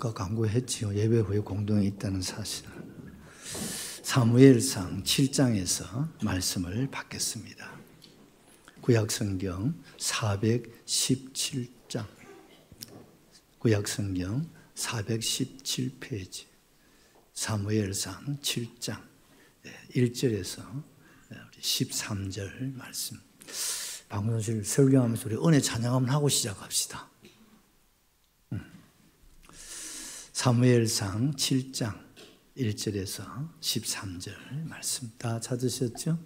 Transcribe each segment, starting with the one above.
아까 강구했지요. 예배 후에 공동이 있다는 사실을. 사무엘상 7장에서 말씀을 받겠습니다. 구약성경 417장, 구약성경 417페이지, 사무엘상 7장 1절에서 13절 말씀. 방송실 설교하면서 우리 은혜 찬양 한번 하고 시작합시다. 사무엘상 7장 1절에서 13절 말씀 다 찾으셨죠?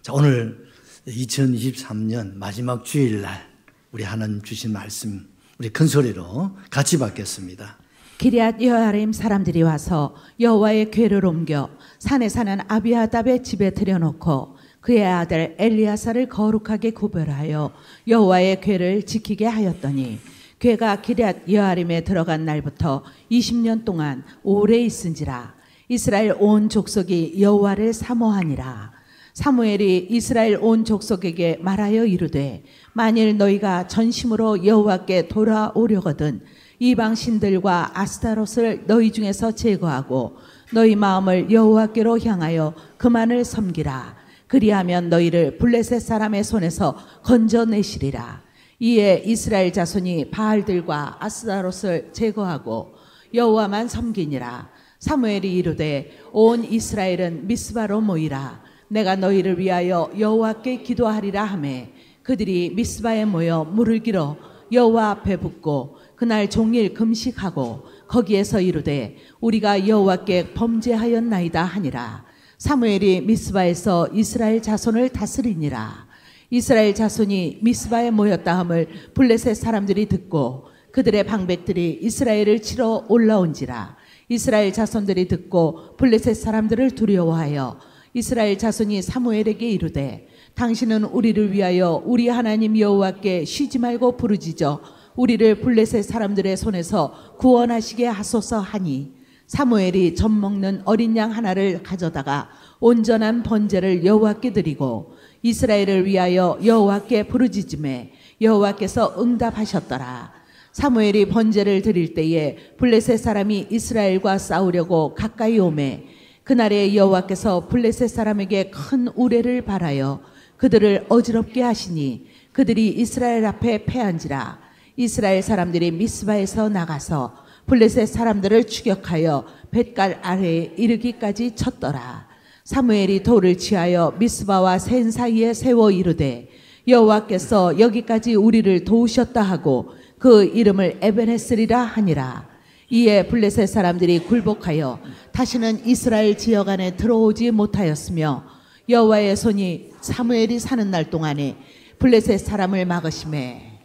자, 오늘 2023년 마지막 주일날 우리 하나님 주신 말씀 우리 큰 소리로 같이 받겠습니다. 기럇 여아림 사람들이 와서 여호와의 궤를 옮겨 산에 사는 아비아답의 집에 들여놓고 그의 아들 엘리야사를 거룩하게 구별하여 여호와의 궤를 지키게 하였더니 궤가 기럇 여아림에 들어간 날부터 20년 동안 오래 있은지라. 이스라엘 온 족속이 여호와를 사모하니라. 사무엘이 이스라엘 온 족속에게 말하여 이르되 만일 너희가 전심으로 여호와께 돌아오려거든 이방 신들과 아스타롯을 너희 중에서 제거하고 너희 마음을 여호와께로 향하여 그만을 섬기라. 그리하면 너희를 블레셋 사람의 손에서 건져내시리라. 이에 이스라엘 자손이 바알들과 아스타롯을 제거하고 여호와만 섬기니라. 사무엘이 이르되 온 이스라엘은 미스바로 모이라. 내가 너희를 위하여 여호와께 기도하리라 하매 그들이 미스바에 모여 물을 길어 여호와 앞에 붓고 그날 종일 금식하고 거기에서 이르되 우리가 여호와께 범죄하였나이다 하니라. 사무엘이 미스바에서 이스라엘 자손을 다스리니라. 이스라엘 자손이 미스바에 모였다 함을 블레셋 사람들이 듣고 그들의 방백들이 이스라엘을 치러 올라온지라. 이스라엘 자손들이 듣고 블레셋 사람들을 두려워하여 이스라엘 자손이 사무엘에게 이르되 당신은 우리를 위하여 우리 하나님 여호와께 쉬지 말고 부르짖어 우리를 블레셋 사람들의 손에서 구원하시게 하소서 하니 사무엘이 젖 먹는 어린 양 하나를 가져다가 온전한 번제를 여호와께 드리고 이스라엘을 위하여 여호와께 부르짖음에 여호와께서 응답하셨더라. 사무엘이 번제를 드릴 때에 블레셋 사람이 이스라엘과 싸우려고 가까이 오매 그날에 여호와께서 블레셋 사람에게 큰 우레를 발하여 그들을 어지럽게 하시니 그들이 이스라엘 앞에 패한지라. 이스라엘 사람들이 미스바에서 나가서 블레셋 사람들을 추격하여 뱃갈 아래에 이르기까지 쳤더라. 사무엘이 돌을 취하여 미스바와 센 사이에 세워 이르되 여호와께서 여기까지 우리를 도우셨다 하고 그 이름을 에베네스리라 하니라. 이에 블레셋 사람들이 굴복하여 다시는 이스라엘 지역 안에 들어오지 못하였으며 여호와의 손이 사무엘이 사는 날 동안에 블레셋 사람을 막으시매.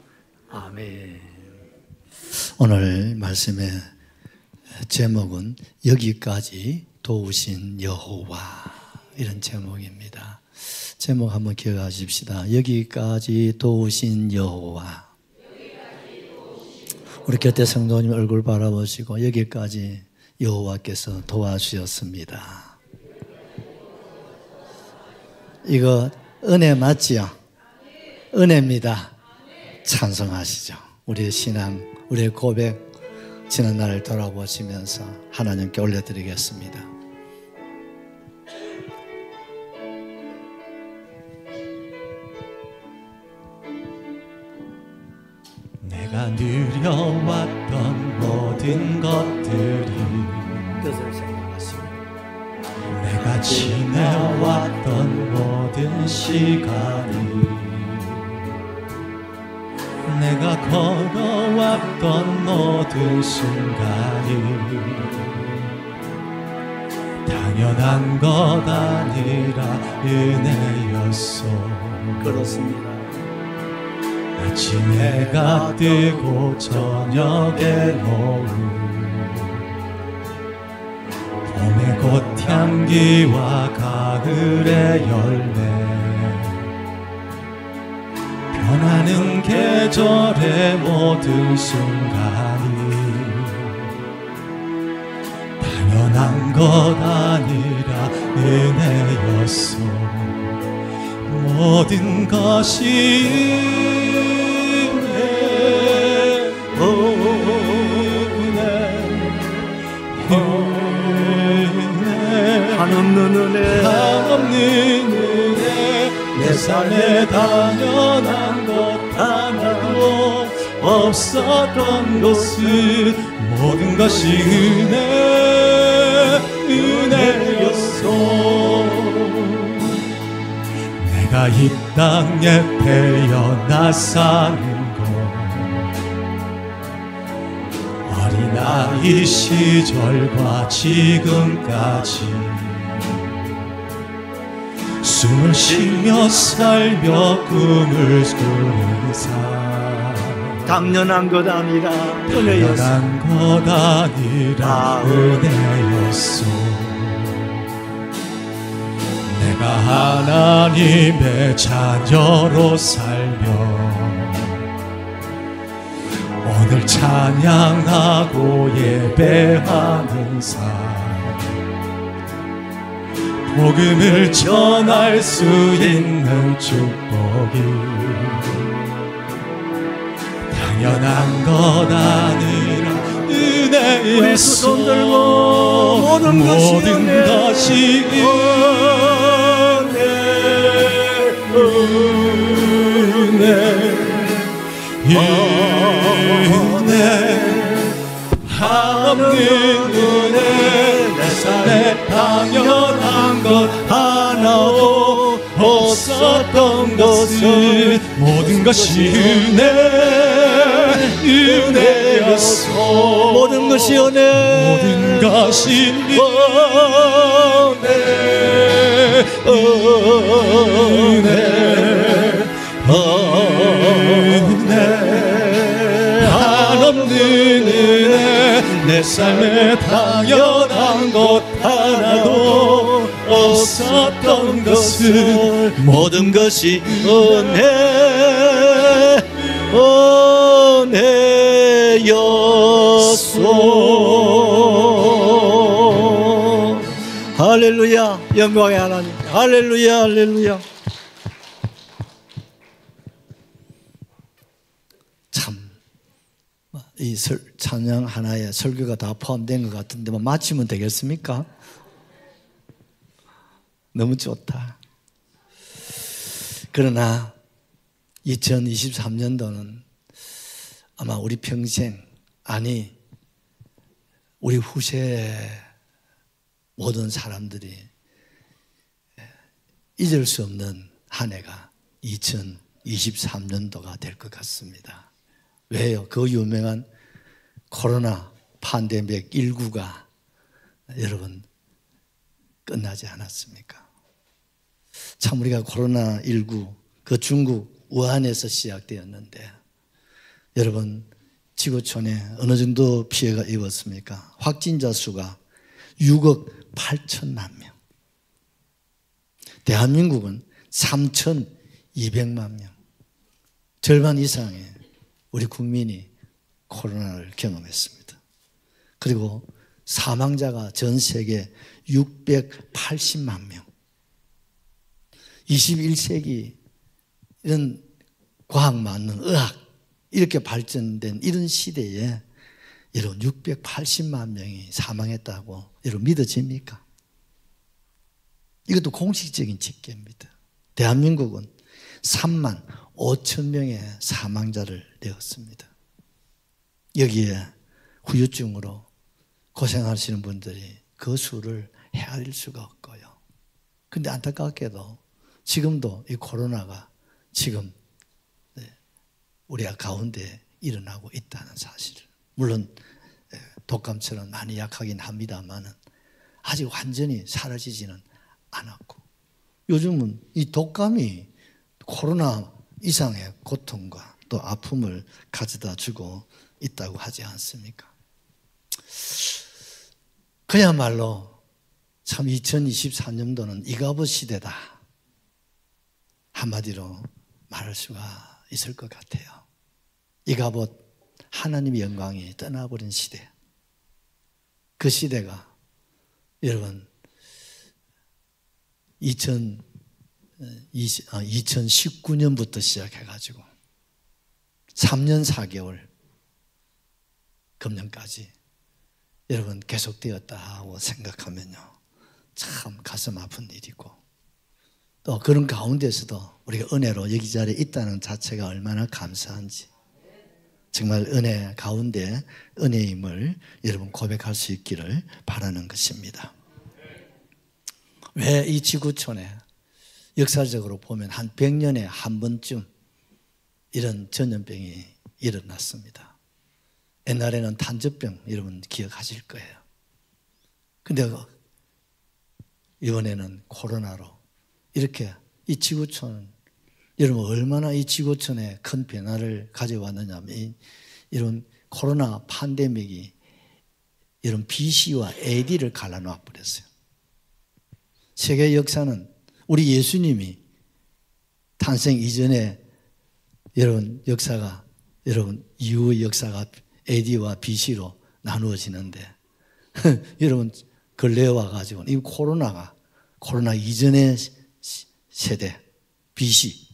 아멘. 오늘 말씀의 제목은 여기까지 도우신 여호와, 이런 제목입니다. 제목 한번 기억하십시다. 여기까지 도우신 여호와. 우리 곁에 성도님 얼굴 바라보시고 여기까지 여호와께서 도와주셨습니다. 이거 은혜 맞지요? 은혜입니다. 찬송하시죠. 우리의 신앙, 우리의 고백, 지난 날을 돌아보시면서 하나님께 올려드리겠습니다. 내가 누려왔던 모든 것들이 뜻을 생각하시고 내가 지내왔던 모든 시간이 내가 걸어왔던 모든 순간이 당연한 것 아니라 은혜였어. 그렇습니다. 아침에 해가 뜨고 저녁에 노을 봄의 꽃향기와 가을의 열매 변하는 계절의 모든 순간이 당연한 것 아니라 은혜였어. 모든 것이 은혜 은혜 한없는 은혜 내 삶에 당연한 것 하나도 없었던 것을 모든 것이 은혜였어. 내가 이 땅에 태어나 사는 어린아이 시절과 지금까지 숨을 쉬며 살며 꿈을 꾸는 삶 당연한 것 아니라 은혜였어. 당연한 것 아니라 은혜였어. 내가 하나님의 자녀로 살며 오늘 찬양하고 예배하는 삶 복음을 전할 수 있는 축복이 당연한 것 아니라 은혜였어. 모든 것이 한없는 은혜 내 삶에 당연한 것 하나도 없었던 것을 모든 것이 은혜였어. 모든 것이 은혜 모든 것이 은혜 한없는 은혜 내 삶에 당연한 것 하나도 없었던 것을 모든 것이 은혜였소. 할렐루야. 영광의 하나님. 할렐루야. 할렐루야. 참 이 찬양 하나에 설교가 다 포함된 것 같은데 뭐 마치면 되겠습니까? 너무 좋다. 그러나 2023년도는 아마 우리 평생, 아니 우리 후세 모든 사람들이 잊을 수 없는 한 해가 2023년도가 될 것 같습니다. 왜요? 그 유명한 코로나 팬데믹 19가 여러분 끝나지 않았습니까? 참 우리가 코로나 19 그 중국 우한에서 시작되었는데 여러분 지구촌에 어느 정도 피해가 입었습니까? 확진자 수가 6억 8천만 명. 대한민국은 3,200만 명. 절반 이상의 우리 국민이 코로나를 경험했습니다. 그리고 사망자가 전 세계 680만 명. 21세기 이런 과학 만능, 의학 이렇게 발전된 이런 시대에 여러분 680만 명이 사망했다고 여러분 믿어집니까? 이것도 공식적인 집계입니다. 대한민국은 3만 5천 명의 사망자를 내었습니다. 여기에 후유증으로 고생하시는 분들이 그 수를 헤아릴 수가 없고요. 그런데 안타깝게도 지금도 이 코로나가 지금 우리 가운데 일어나고 있다는 사실을, 물론 독감처럼 많이 약하긴 합니다만 아직 완전히 사라지지는 않았고, 요즘은 이 독감이 코로나 이상의 고통과 또 아픔을 가져다 주고 있다고 하지 않습니까? 그야말로 참 2024년도는 이가봇 시대다, 한마디로 말할 수가 있을 것 같아요. 이가봇, 하나님의 영광이 떠나버린 시대. 그 시대가 여러분 2019년부터 시작해가지고 3년 4개월 금년까지 여러분 계속되었다 하고 생각하면요, 참 가슴 아픈 일이고 또 그런 가운데서도 우리가 은혜로 여기 자리에 있다는 자체가 얼마나 감사한지 정말 은혜 가운데 은혜임을 여러분 고백할 수 있기를 바라는 것입니다. 왜 이 지구촌에 역사적으로 보면 한 100년에 한 번쯤 이런 전염병이 일어났습니다. 옛날에는 탄저병 여러분 기억하실 거예요. 근데 이번에는 코로나로 이렇게 이 지구촌 여러분 얼마나 이 지구촌에 큰 변화를 가져왔느냐면 이런 코로나 팬데믹이 이런 BC와 AD를 갈라놓아 버렸어요. 세계 역사는 우리 예수님이 탄생 이전에 여러분 역사가 여러분 이후의 역사가 AD와 BC로 나누어지는데 여러분 근래에 와가지고 이 코로나 이전의 세대 BC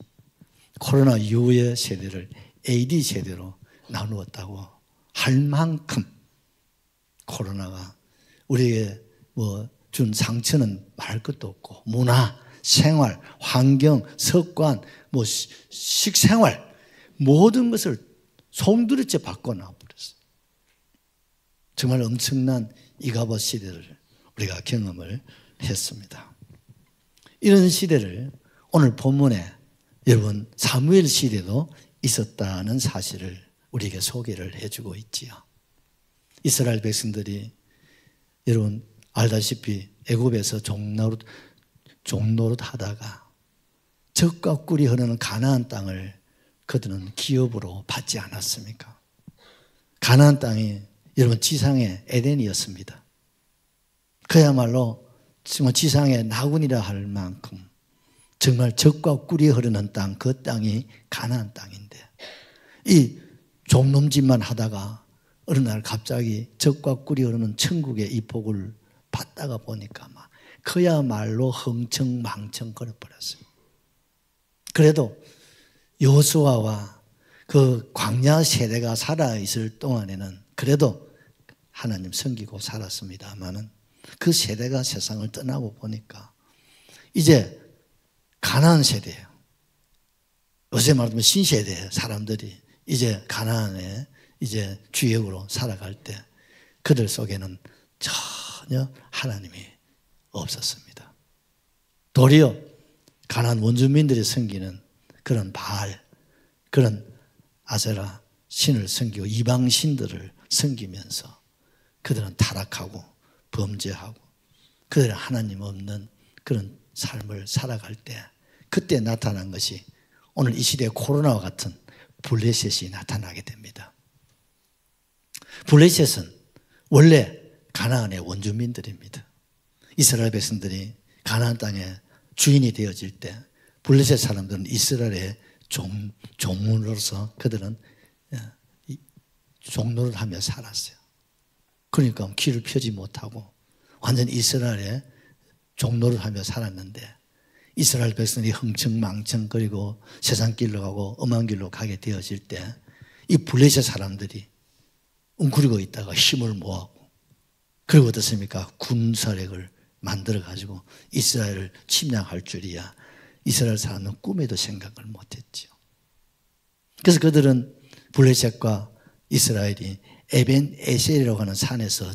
코로나 이후의 세대를 AD 세대로 나누었다고 할 만큼 코로나가 우리에게 준 상처는 말할 것도 없고 문화, 생활, 환경, 습관, 식생활 모든 것을 송두리째 바꿔놔 버렸어요. 정말 엄청난 이가봇 시대를 우리가 경험을 했습니다. 이런 시대를 오늘 본문에 여러분 사무엘 시대도 있었다는 사실을 우리에게 소개를 해주고 있지요. 이스라엘 백성들이 여러분 알다시피 애굽에서 종노릇 하다가 젖과 꿀이 흐르는 가나안 땅을 그들은 기업으로 받지 않았습니까? 가나안 땅이 여러분 지상의 에덴이었습니다. 그야말로 정말 지상의 나군이라 할 만큼 정말 젖과 꿀이 흐르는 땅, 그 땅이 가나안 땅인데 이 종놈짓만 하다가 어느 날 갑자기 젖과 꿀이 흐르는 천국의 이 복을 받다가 보니까 막 그야말로 흥청망청 거려버렸어요. 그래도 여호수아와 그 광야 세대가 살아있을 동안에는 그래도 하나님 섬기고 살았습니다마는 그 세대가 세상을 떠나고 보니까 이제 가나안 세대예요. 요새 말하면 신세대 사람들이 이제 가나안에 이제 주역으로 살아갈 때 그들 속에는 전혀 하나님이 없었습니다. 도리어 가나안 원주민들이 섬기는 그런 바알, 그런 아세라 신을 섬기고 이방 신들을 섬기면서 그들은 타락하고 범죄하고 그들은 하나님 없는 그런 삶을 살아갈 때 그때 나타난 것이 오늘 이 시대의 코로나와 같은 블레셋이 나타나게 됩니다. 블레셋은 원래 가나안의 원주민들입니다. 이스라엘 백성들이 가나안 땅에 주인이 되어질 때 블레셋 사람들은 이스라엘의 종문으로서 그들은 종노를 하며 살았어요. 그러니까 길을 펴지 못하고 완전히 이스라엘의 종노를 하며 살았는데 이스라엘 백성이 흥청망청거리고 세상 길로 가고 엄한 길로 가게 되어질 때 이 블레셋 사람들이 웅크리고 있다가 힘을 모았고 그리고 어떻습니까? 군사력을 만들어가지고 이스라엘을 침략할 줄이야 이스라엘 사람은 꿈에도 생각을 못했죠. 그래서 그들은 블레셋과 이스라엘이 에벤 에셀이라고 하는 산에서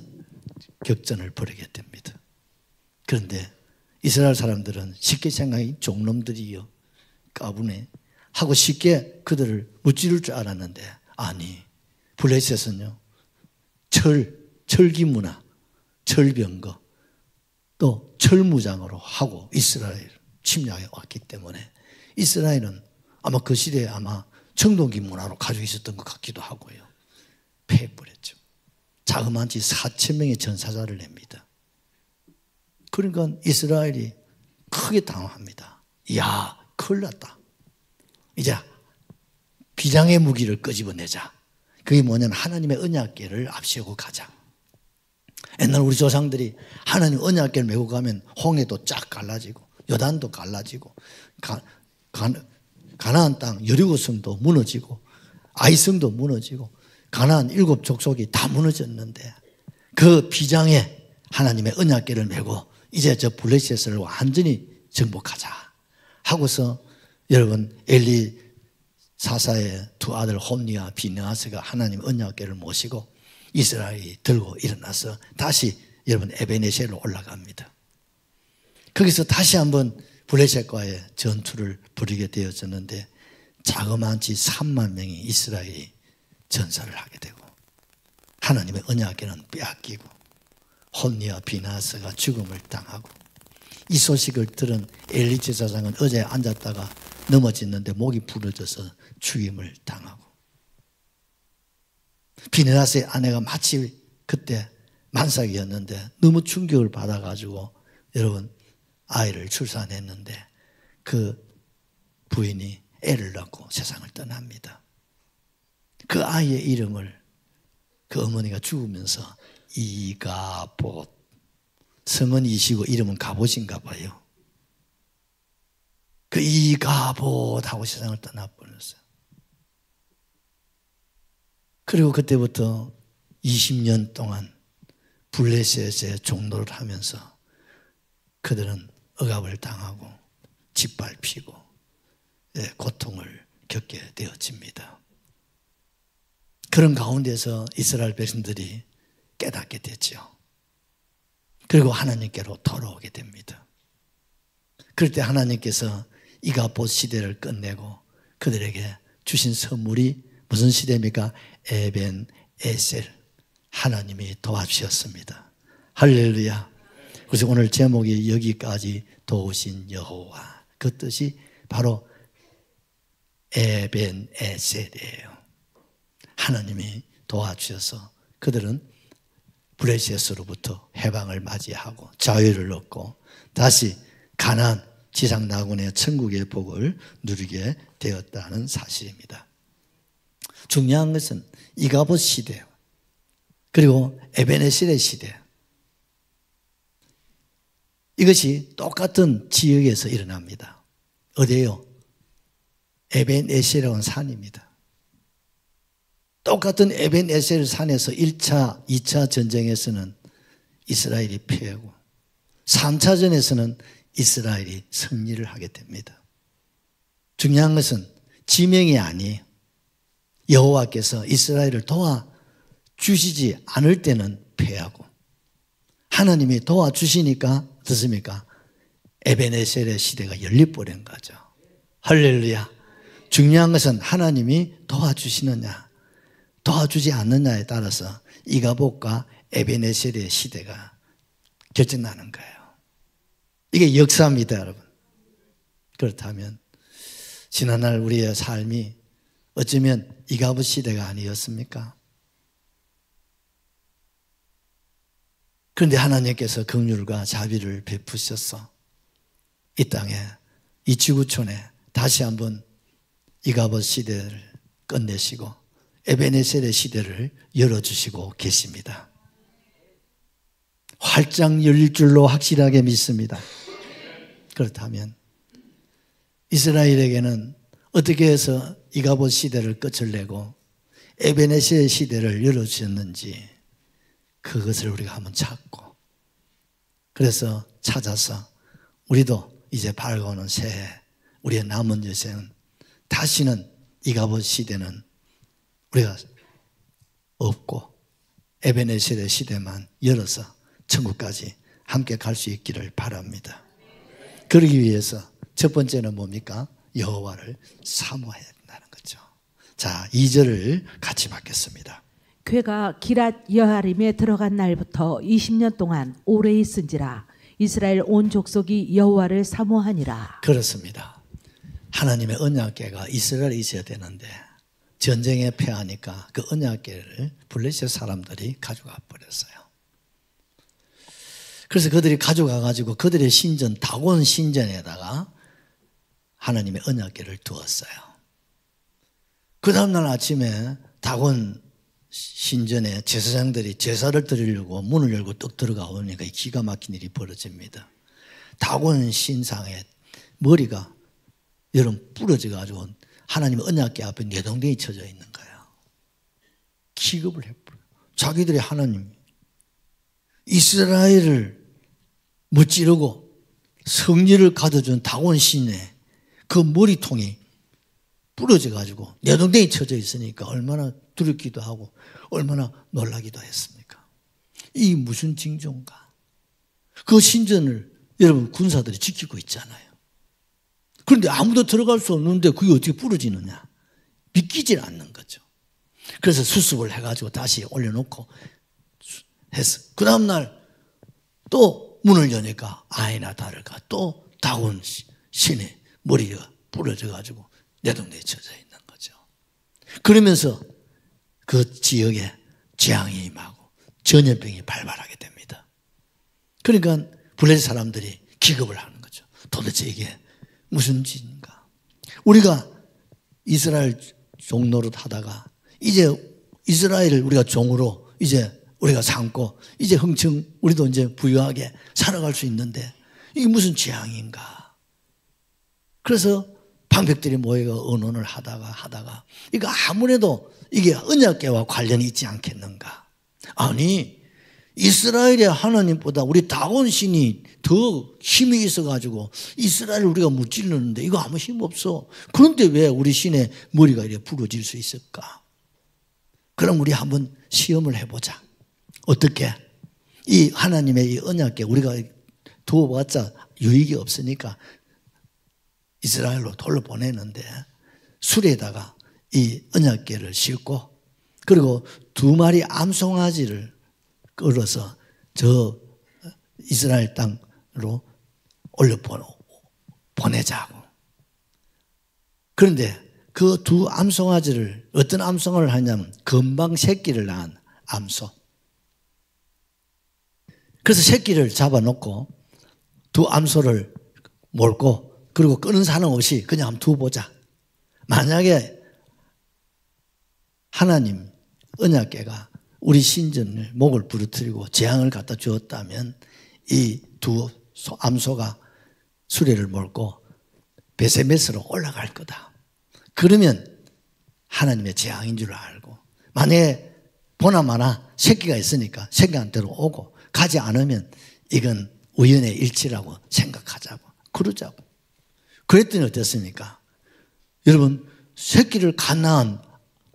격전을 벌이게 됩니다. 그런데 이스라엘 사람들은 쉽게 생각이 종놈들이요 까부네 하고 쉽게 그들을 무찌를 줄 알았는데 아니 블레셋은요 철기문화, 철병거 또 철무장으로 하고 이스라엘을 침략해 왔기 때문에 이스라엘은 아마 그 시대에 아마 청동기 문화로 가지고 있었던 것 같기도 하고요. 패해버렸죠. 자그마치 4,000명의 전사자를 냅니다. 그러니까 이스라엘이 크게 당황합니다. 이야, 큰일 났다. 이제 비장의 무기를 끄집어내자. 그게 뭐냐면 하나님의 언약궤를 앞세우고 가자. 옛날 우리 조상들이 하나님 언약궤를 메고 가면 홍해도 쫙 갈라지고 요단도 갈라지고 가나안 땅 여리고성도 무너지고 아이성도 무너지고 가나안 7족속이 다 무너졌는데 그 비장에 하나님의 언약궤를 메고 이제 저 블레셋을 완전히 정복하자 하고서 여러분 엘리 사사의 두 아들 홈니와 비느하스가 하나님 언약궤를 모시고 이스라엘이 들고 일어나서 다시 여러분 에베네셀로 올라갑니다. 거기서 다시 한번 블레셋과의 전투를 벌이게 되어졌는데 자그마치 3만 명이 이스라엘이 전사를 하게 되고 하나님의 언약궤는 빼앗기고 홈니와 비느하스가 죽음을 당하고 이 소식을 들은 엘리 제사장은 어제 앉았다가 넘어졌는데 목이 부러져서 죽임을 당하고 비느하스의 아내가 마치 그때 만삭이었는데 너무 충격을 받아가지고 여러분 아이를 출산했는데 그 부인이 애를 낳고 세상을 떠납니다. 그 아이의 이름을 그 어머니가 죽으면서 이가봇, 성은 이시고 이름은 가봇인가 봐요. 그 이가봇하고 세상을 떠나버렸어요. 그리고 그때부터 20년 동안 블레셋의 종노를 하면서 그들은 억압을 당하고 짓밟히고 고통을 겪게 되어집니다. 그런 가운데서 이스라엘 백성들이 깨닫게 됐죠. 그리고 하나님께로 돌아오게 됩니다. 그럴 때 하나님께서 이가봇 시대를 끝내고 그들에게 주신 선물이 무슨 시대입니까? 에벤 에셀, 하나님이 도와주셨습니다. 할렐루야. 그래서 오늘 제목이 여기까지 도우신 여호와, 그 뜻이 바로 에벤 에셀이에요. 하나님이 도와주셔서 그들은 블레셋으로부터 해방을 맞이하고 자유를 얻고 다시 가나안 지상 낙원의 천국의 복을 누리게 되었다는 사실입니다. 중요한 것은 이가봇 시대 그리고 에베네셀의 시대, 이것이 똑같은 지역에서 일어납니다. 어디예요? 에벤에셀이라는 산입니다. 똑같은 에벤에셀 산에서 1차, 2차 전쟁에서는 이스라엘이 패하고 3차전에서는 이스라엘이 승리를 하게 됩니다. 중요한 것은 지명이 아니에요. 여호와께서 이스라엘을 도와주시지 않을 때는 패하고 하나님이 도와주시니까 어떻습니까? 에베네셀의 시대가 열려버린 거죠. 할렐루야. 중요한 것은 하나님이 도와주시느냐 도와주지 않느냐에 따라서 이가봇과 에베네셀의 시대가 결정나는 거예요. 이게 역사입니다, 여러분. 그렇다면 지난날 우리의 삶이 어쩌면 이가봇 시대가 아니었습니까? 그런데 하나님께서 긍휼과 자비를 베푸셔서 이 땅에 이 지구촌에 다시 한번 이가봇 시대를 끝내시고 에베네셀의 시대를 열어주시고 계십니다. 활짝 열릴 줄로 확실하게 믿습니다. 그렇다면 이스라엘에게는 어떻게 해서 이가봇 시대를 끝을 내고 에베네셀 시대를 열어주셨는지 그것을 우리가 한번 찾고 그래서 찾아서 우리도 이제 밝아오는 새해 우리의 남은 여생은 다시는 이가봇 시대는 우리가 없고 에베네셀의 시대만 열어서 천국까지 함께 갈 수 있기를 바랍니다. 그러기 위해서 첫 번째는 뭡니까? 여호와를 사모해야 된다는 거죠. 자, 2절을 같이 받겠습니다. 궤가 기랏 여아림에 들어간 날부터 20년 동안 오래 있은지라 이스라엘 온 족속이 여호와를 사모하니라. 그렇습니다. 하나님의 언약궤가 이스라엘에 있어야 되는데 전쟁에 패하니까 그 언약궤를 블레셋 사람들이 가져가 버렸어요. 그래서 그들이 가져가 가지고 그들의 신전 다곤 신전에다가 하나님의 언약궤를 두었어요. 그 다음날 아침에 다곤 신전에 제사장들이 제사를 드리려고 문을 열고 떡 들어가 오니까 기가 막힌 일이 벌어집니다. 다곤 신상의 머리가 여러분 부러져 가지고 하나님의 언약궤 앞에 내동댕이 쳐져 있는 거예요. 기겁을 해버려요. 자기들이 하나님 이스라엘을 무찌르고 성리를 가둬준 다곤 신의 그 머리통이 부러져 가지고 내동댕이 쳐져 있으니까 얼마나 두렵기도 하고 얼마나 놀라기도 했습니까? 이 무슨 징조인가? 그 신전을 여러분 군사들이 지키고 있잖아요. 그런데 아무도 들어갈 수 없는데 그게 어떻게 부러지느냐? 믿기질 않는 거죠. 그래서 수습을 해가지고 다시 올려놓고 했어. 그 다음날 또 문을 여니까 아니나 다를까 또 다곤 신의 머리가 부러져가지고 내동댕이 쳐져 있는 거죠. 그러면서 그 지역에 재앙이 임하고 전염병이 발발하게 됩니다. 그러니까 블레셋 사람들이 기겁을 하는 거죠. 도대체 이게 무슨 짓인가? 우리가 이스라엘 종노릇 하다가 이제 이스라엘을 우리가 종으로 이제 우리가 삼고 이제 흥청 우리도 이제 부유하게 살아갈 수 있는데 이게 무슨 재앙인가? 그래서 방백들이 모여가 언론을 하다가 이거 아무래도 이게 언약궤와 관련이 있지 않겠는가? 아니 이스라엘의 하나님보다 우리 다곤 신이 더 힘이 있어가지고 이스라엘을 우리가 무찌르는데 이거 아무 힘 없어. 그런데 왜 우리 신의 머리가 이렇게 부러질 수 있을까? 그럼 우리 한번 시험을 해보자. 어떻게? 이 하나님의 이 언약궤 우리가 두어봤자 유익이 없으니까 이스라엘로 돌려보내는데 수레에다가 이 언약궤를 싣고 그리고 2마리 암송아지를 끌어서 저 이스라엘 땅으로 보내자고. 그런데 그 2 암송아지를 어떤 암송을 하냐면 금방 새끼를 낳은 암소. 그래서 새끼를 잡아놓고 2 암소를 몰고 그리고 끄는 사람 없이 그냥 한번 두어보자. 만약에 하나님 언약궤가 우리 신전을 목을 부러뜨리고 재앙을 갖다 주었다면 이 2 암소가 수레를 몰고 베세메스로 올라갈 거다. 그러면 하나님의 재앙인 줄 알고 만약에 보나마나 새끼가 있으니까 새끼한테로 오고 가지 않으면 이건 우연의 일치라고 생각하자고 그러자고. 그랬더니 어땠습니까? 여러분 새끼를 갓 낳은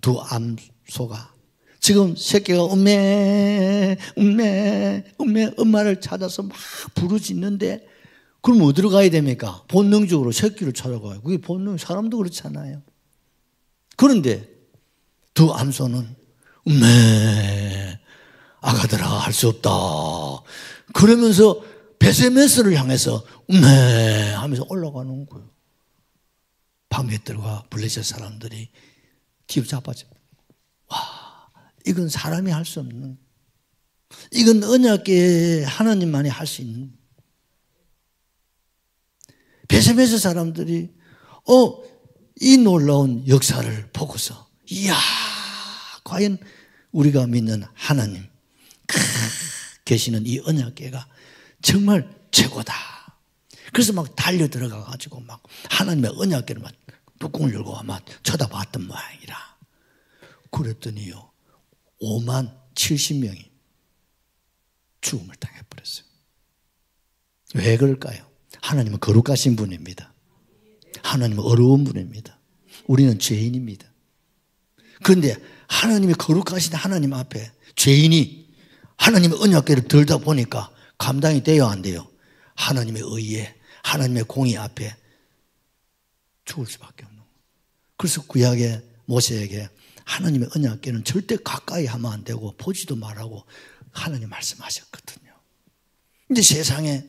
2 암소가 지금 새끼가 엄마를 찾아서 막 부르짖는데 그럼 어디로 가야 됩니까? 본능적으로 새끼를 찾아가요. 그게 본능, 사람도 그렇잖아요. 그런데 2 암소는 아가들아 할 수 없다. 그러면서 베세메스를 향해서 하면서 올라가는 거예요. 방백들과 블레셋 사람들이 뒤잡아져. 와, 이건 사람이 할 수 없는, 이건 언약궤 하나님만이 할 수 있는. 베세메스 사람들이 이 놀라운 역사를 보고서 이야, 과연 우리가 믿는 하나님 계시는 이 언약궤가 정말 최고다. 그래서 막 달려 들어가 가지고 막 하나님의 언약궤를 막 뚜껑을 열고 막 쳐다봤던 모양이라. 그랬더니요 57,000명이 죽음을 당해버렸어요. 왜 그럴까요? 하나님은 거룩하신 분입니다. 하나님은 어려운 분입니다. 우리는 죄인입니다. 그런데 하나님이 거룩하신 하나님 앞에 죄인이 하나님의 언약궤를 들다 보니까 감당이 돼요, 안 돼요? 하나님의 의에, 하나님의 공의 앞에 죽을 수밖에 없는 거예요. 그래서 구약의 모세에게 하나님의 언약궤는 절대 가까이 하면 안 되고 보지도 말라고 하나님 말씀하셨거든요. 근데 세상에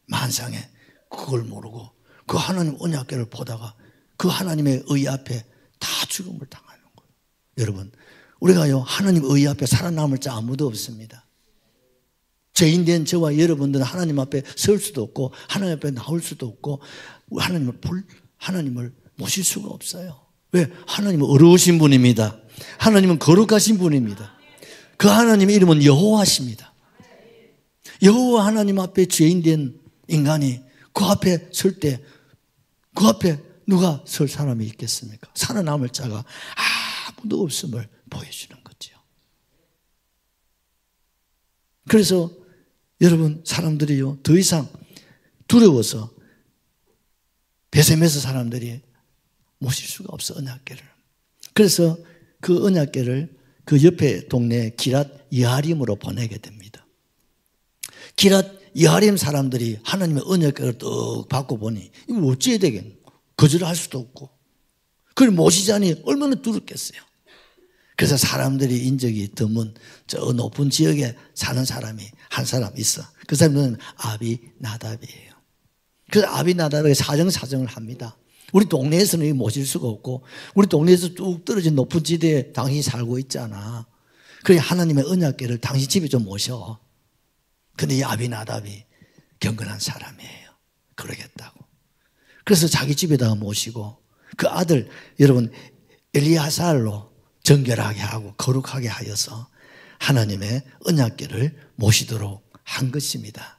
만상에 그걸 모르고 그 하나님 언약궤를 보다가 그 하나님의 의 앞에 다 죽음을 당하는 거예요. 여러분, 우리가요 하나님 의 앞에 살아남을 자 아무도 없습니다. 죄인된 저와 여러분들은 하나님 앞에 설 수도 없고 하나님 앞에 나올 수도 없고 하나님을 모실 수가 없어요. 왜? 하나님은 어려우신 분입니다. 하나님은 거룩하신 분입니다. 그 하나님의 이름은 여호와십니다. 여호와 하나님 앞에 죄인된 인간이 그 앞에 설 때 그 앞에 누가 설 사람이 있겠습니까? 살아남을 자가 아무도 없음을 보여주는 거죠. 그래서 여러분, 사람들이요, 더 이상 두려워서 베세메스 사람들이 모실 수가 없어, 언약궤를. 그래서 그 언약궤를 그 옆에 동네 기랏 여아림으로 보내게 됩니다. 기랏 여아림 사람들이 하나님의 언약궤를 떡 받고 보니 이거 어찌해야 되겠노? 거절할 수도 없고 그걸 모시자니 얼마나 두렵겠어요. 그래서 사람들이 인적이 드문 저 높은 지역에 사는 사람이 한 사람 있어. 그 사람은 아비나답이에요. 그래서 아비나답에게 사정을 합니다. 우리 동네에서는 모실 수가 없고 우리 동네에서 쭉 떨어진 높은 지대에 당신이 살고 있잖아. 그래 하나님의 언약궤를 당신 집에 좀 모셔. 근데 이 아비나답이 경건한 사람이에요. 그러겠다고. 그래서 자기 집에다가 모시고 그 아들 여러분 엘리야살로 정결하게 하고 거룩하게 하여서 하나님의 언약궤를 모시도록 한 것입니다.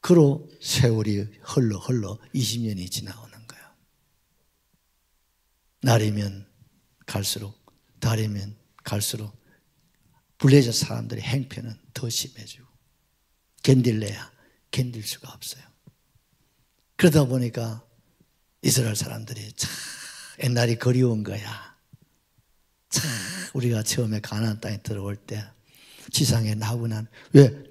그로 세월이 흘러 20년이 지나오는 거예요. 날이면 갈수록 달이면 갈수록 블레셋 사람들의 행편은 더 심해지고 견딜래야 견딜 수가 없어요. 그러다 보니까 이스라엘 사람들이 참 옛날이 그리운 거야. 참 우리가 처음에 가나안 땅에 들어올 때 지상에 나고난 왜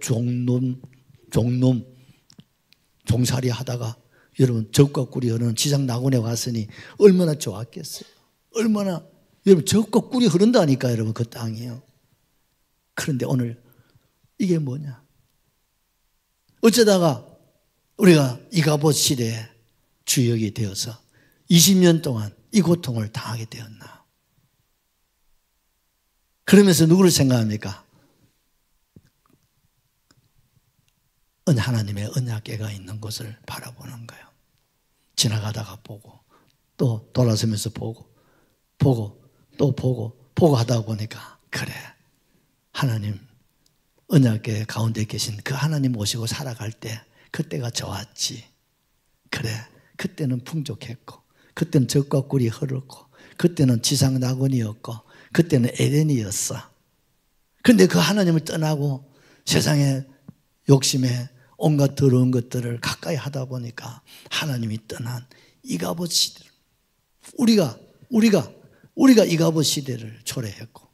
종살이 하다가 여러분 적과 꿀이 흐르는 지상 낙원에 왔으니 얼마나 좋았겠어요. 얼마나 여러분 적과 꿀이 흐른다니까 여러분 그 땅이에요. 그런데 오늘 이게 뭐냐? 어쩌다가 우리가 이가봇 시대에 주역이 되어서 20년 동안 이 고통을 당하게 되었나? 그러면서 누구를 생각합니까? 하나님의 언약궤가 있는 곳을 바라보는 거예요. 지나가다가 보고 또 돌아서면서 보고 또 보고 하다 보니까 그래 하나님 언약궤 가운데 계신 그 하나님 모시고 살아갈 때 그때가 좋았지. 그래 그때는 풍족했고 그때는 적과 꿀이 흐르고 그때는 지상 낙원이었고 그때는 에덴이었어. 그런데 그 하나님을 떠나고 세상에 욕심에 온갖 더러운 것들을 가까이 하다 보니까 하나님이 떠난 이가봇 시대를 우리가 이가봇 시대를 초래했고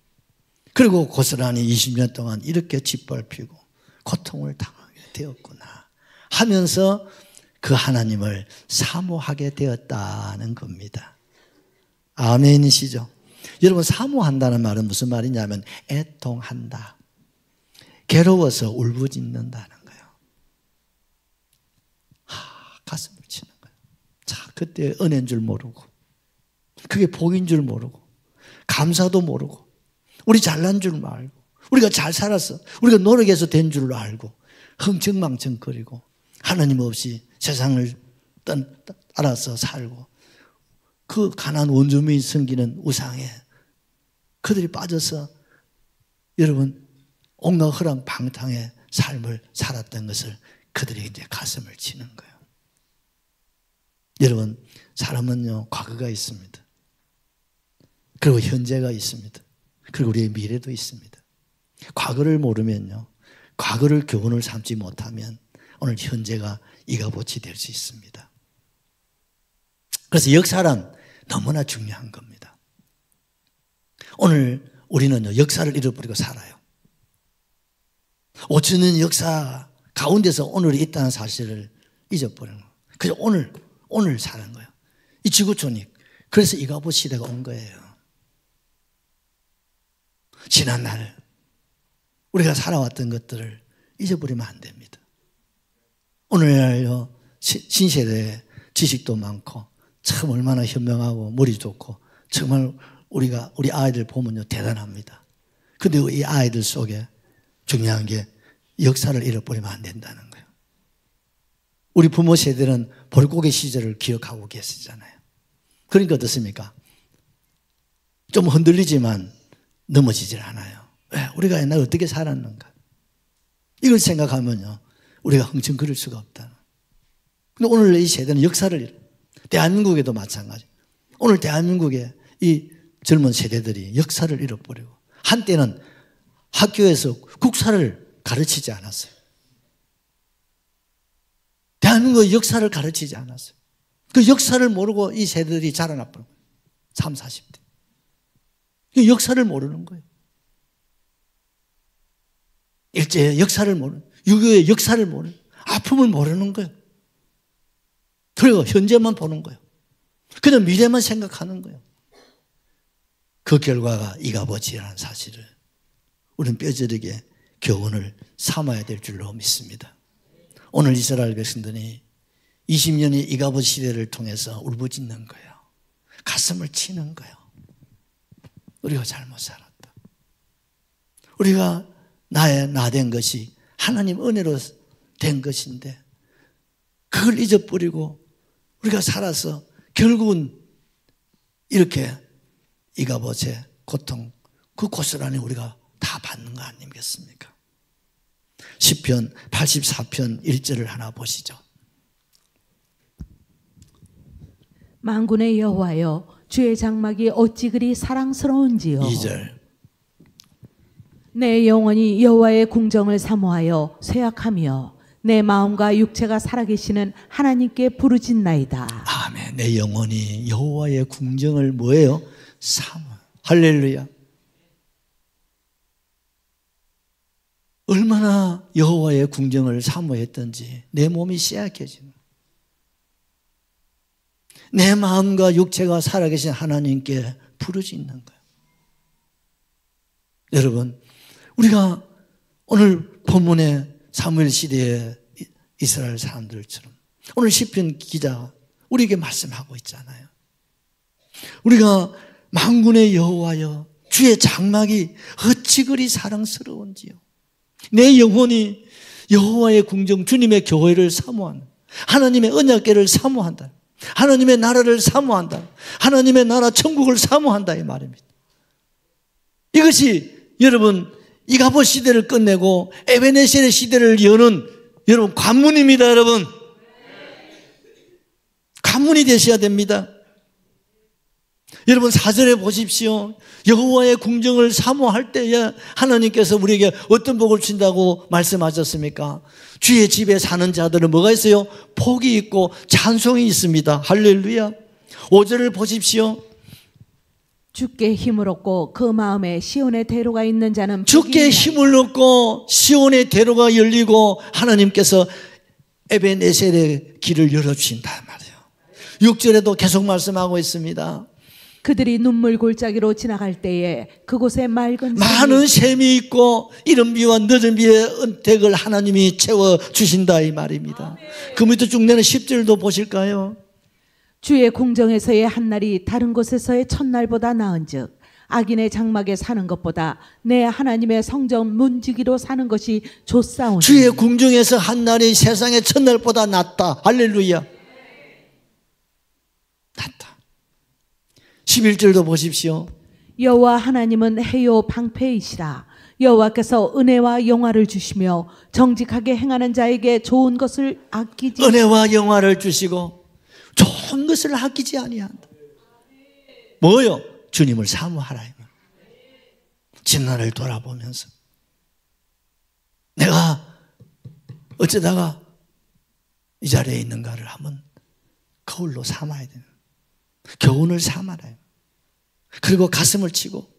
그리고 고스란히 20년 동안 이렇게 짓밟히고 고통을 당하게 되었구나 하면서 그 하나님을 사모하게 되었다는 겁니다. 아멘이시죠? 여러분 사모한다는 말은 무슨 말이냐면 애통한다. 괴로워서 울부짖는다는 거예요. 가슴을 치는 거예요. 자, 그때 은혜인 줄 모르고 그게 복인 줄 모르고 감사도 모르고 우리 잘난 줄 알고 우리가 잘 살았어. 우리가 노력해서 된 줄 알고 흥청망청거리고 하나님 없이 세상을 따라서 살고 그 가난한 원주민이 섬기는 우상에 그들이 빠져서 여러분 온갖 허랑방탕의 삶을 살았던 것을 그들이 이제 가슴을 치는 거예요. 여러분 사람은요 과거가 있습니다. 그리고 현재가 있습니다. 그리고 우리의 미래도 있습니다. 과거를 모르면요 과거를 교훈을 삼지 못하면 오늘 현재가 이가봇이 될 수 있습니다. 그래서 역사란 너무나 중요한 겁니다. 오늘 우리는요 역사를 잃어버리고 살아요. 5천년 역사 가운데서 오늘이 있다는 사실을 잊어버리는 거예요. 그래서 오늘 사는 거예요. 이 지구촌이 그래서 이가봇 시대가 온 거예요. 지난날 우리가 살아왔던 것들을 잊어버리면 안 됩니다. 오늘날요 신세대에 지식도 많고 참 얼마나 현명하고 머리 좋고 정말 우리 아이들 보면요 대단합니다. 근데 이 아이들 속에 중요한 게 역사를 잃어버리면 안 된다는 거예요. 우리 부모 세대는 벌고개 시절을 기억하고 계시잖아요. 그러니까 어떻습니까? 좀 흔들리지만 넘어지질 않아요. 왜? 우리가 옛날에 어떻게 살았는가? 이걸 생각하면요 우리가 흥청거릴 수가 없다. 근데 오늘 이 세대는 역사를 대한민국에도 마찬가지. 오늘 대한민국의 이 젊은 세대들이 역사를 잃어버리고 한때는 학교에서 국사를 가르치지 않았어요. 대한민국의 역사를 가르치지 않았어요. 그 역사를 모르고 이 세대들이 자라나버린 거예요. 30, 40대. 이 역사를 모르는 거예요. 일제의 역사를 모르는, 6.25의 역사를 모르는, 아픔을 모르는 거예요. 그리고 현재만 보는 거예요. 그냥 미래만 생각하는 거예요. 그 결과가 이가버치라는 사실을 우리는 뼈저리게 교훈을 삼아야 될 줄로 믿습니다. 오늘 이스라엘 백성들이 20년의 이가봇 시대를 통해서 울부짖는 거예요. 가슴을 치는 거예요. 우리가 잘못 살았다. 우리가 나된 것이 하나님 은혜로 된 것인데 그걸 잊어버리고 우리가 살아서 결국은 이렇게 이가봇의 고통, 그 고스란히 우리가 다 받는 거 아니겠습니까? 시편 84편 1절을 하나 보시죠. 만군의 여호와여, 주의 장막이 어찌 그리 사랑스러운지요. 2절. 내 영혼이 여호와의 궁정을 사모하여 쇠약하며 내 마음과 육체가 살아계시는 하나님께 부르짖나이다. 아멘. 내 영혼이 여호와의 궁정을 뭐예요? 사모. 할렐루야. 얼마나 여호와의 궁정을 사모했던지 내 몸이 쇠약해지는, 내 마음과 육체가 살아계신 하나님께 부르짖는 거예요. 여러분, 우리가 오늘 본문의 사무엘 시대의 이스라엘 사람들처럼 오늘 시편 기자가 우리에게 말씀하고 있잖아요. 우리가 만군의 여호와여, 주의 장막이 어찌 그리 사랑스러운지요. 내 영혼이 여호와의 궁정, 주님의 교회를 사모한다. 하나님의 언약궤를 사모한다. 하나님의 나라를 사모한다. 하나님의 나라 천국을 사모한다, 이 말입니다. 이것이 여러분 이가봇 시대를 끝내고 에베네셀의 시대를 여는 여러분 관문입니다. 여러분 관문이 되셔야 됩니다. 여러분 4절에 보십시오. 여호와의 궁정을 사모할 때에 하나님께서 우리에게 어떤 복을 주신다고 말씀하셨습니까? 주의 집에 사는 자들은 뭐가 있어요? 복이 있고 찬송이 있습니다. 할렐루야. 5절을 보십시오. 주께 힘을 얻고 그 마음에 시온의 대로가 있는 자는 주께 힘을 얻고 시온의 대로가 열리고 하나님께서 에베네셀의 길을 열어주신단 말이에요. 6절에도 계속 말씀하고 있습니다. 그들이 눈물 골짜기로 지나갈 때에 그곳에 많은 샘이 있고 이른 비와 늦은 비의 은택을 하나님이 채워주신다, 이 말입니다. 그 밑에 쭉 내는 10절도 보실까요? 주의 궁정에서의 한날이 다른 곳에서의 첫날보다 나은즉 악인의 장막에 사는 것보다 내 하나님의 성전 문지기로 사는 것이 좋사오니. 주의 궁정에서 한날이 세상의 첫날보다 낫다. 할렐루야. 낫다. 11절도 보십시오. 여호와 하나님은 해요 방패이시라. 여호와께서 은혜와 영화를 주시며 정직하게 행하는 자에게 좋은 것을 아끼지. 은혜와 영화를 주시고 좋은 것을 아끼지 아니한다. 뭐요? 주님을 사모하라. 지난을 돌아보면서 내가 어쩌다가 이 자리에 있는가를 한번 거울로 삼아야 되는, 교훈을 삼아라. 그리고 가슴을 치고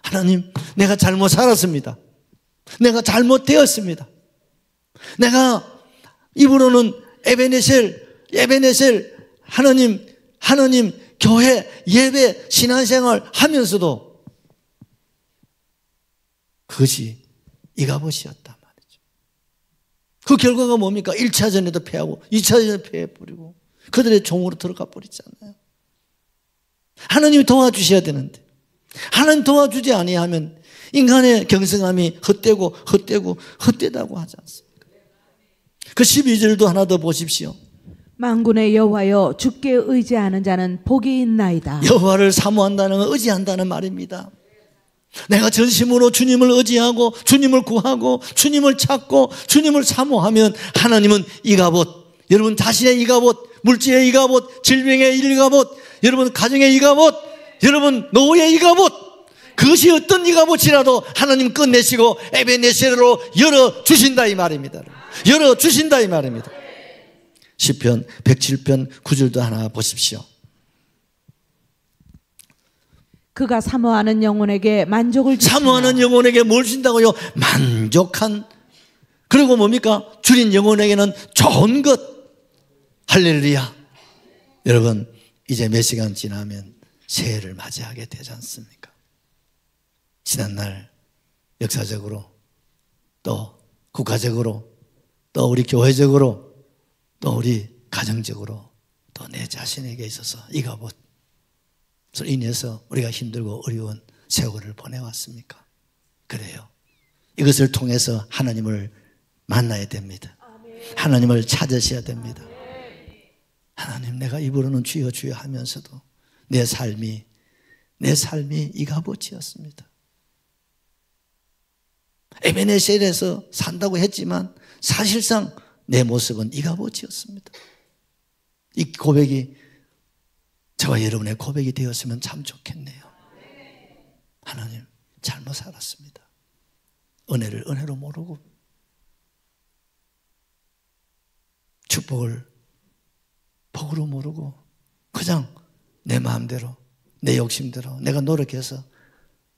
하나님, 내가 잘못 살았습니다. 내가 잘못되었습니다. 내가 입으로는 에베네셀 하나님 교회 예배 신앙생활 하면서도 그것이 이가봇이었단 말이죠. 그 결과가 뭡니까? 1차전에도 패하고 2차전에도 패해버리고 그들의 종으로 들어가 버리잖아요. 하나님이 도와주셔야 되는데 하나님 도와주지 아니하면 인간의 경성함이 헛되다고 하지 않습니까? 그 12절도 하나 더 보십시오. 만군의 여호와여, 주께 의지하는 자는 복이 있나이다. 여호와를 사모한다는 건 의지한다는 말입니다. 내가 전심으로 주님을 의지하고 주님을 구하고 주님을 찾고 주님을 사모하면 하나님은 이가봇, 여러분 자신의 이가봇, 물질의 이가봇, 질병의 이가봇, 여러분 가정의 이가봇, 여러분 노후의 이가봇, 그것이 어떤 이가봇이라도 하나님 끝내시고 에베네셀로 열어주신다 이 말입니다. 열어주신다 이 말입니다. 시편 107편 9절도 하나 보십시오. 그가 사모하는 영혼에게 만족을 주시며 사모하는 영혼에게 뭘 준다고요? 만족한. 그리고 뭡니까? 줄인 영혼에게는 좋은 것. 할렐루야. 여러분 이제 몇 시간 지나면 새해를 맞이하게 되지 않습니까? 지난날 역사적으로 또 국가적으로 또 우리 교회적으로 또 우리 가정적으로 또 내 자신에게 있어서 이가봇으로 인해서 우리가 힘들고 어려운 세월을 보내왔습니까? 그래요. 이것을 통해서 하나님을 만나야 됩니다. 하나님을 찾으셔야 됩니다. 하나님 내가 입으로는 주여 주여 하면서도 내 삶이 이가봇이었습니다. 에베네셀에서 산다고 했지만 사실상 내 모습은 이가봇이었습니다. 이 고백이 저와 여러분의 고백이 되었으면 참 좋겠네요. 하나님 잘못 살았습니다. 은혜를 은혜로 모르고 축복을 복으로 모르고 그냥 내 마음대로 내 욕심대로 내가 노력해서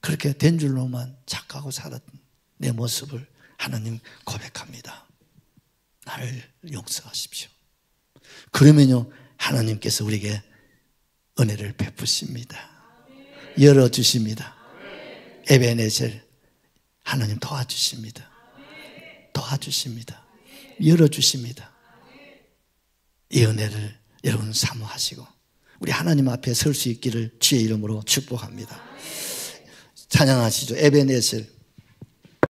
그렇게 된 줄로만 착각하고 살았던 내 모습을 하나님 고백합니다. 나를 용서하십시오. 그러면요 하나님께서 우리에게 은혜를 베푸십니다. 열어주십니다. 에베네셀 하나님 도와주십니다. 도와주십니다. 열어주십니다. 이 은혜를 여러분 사모하시고 우리 하나님 앞에 설 수 있기를 주의 이름으로 축복합니다. 찬양하시죠. 에베네셀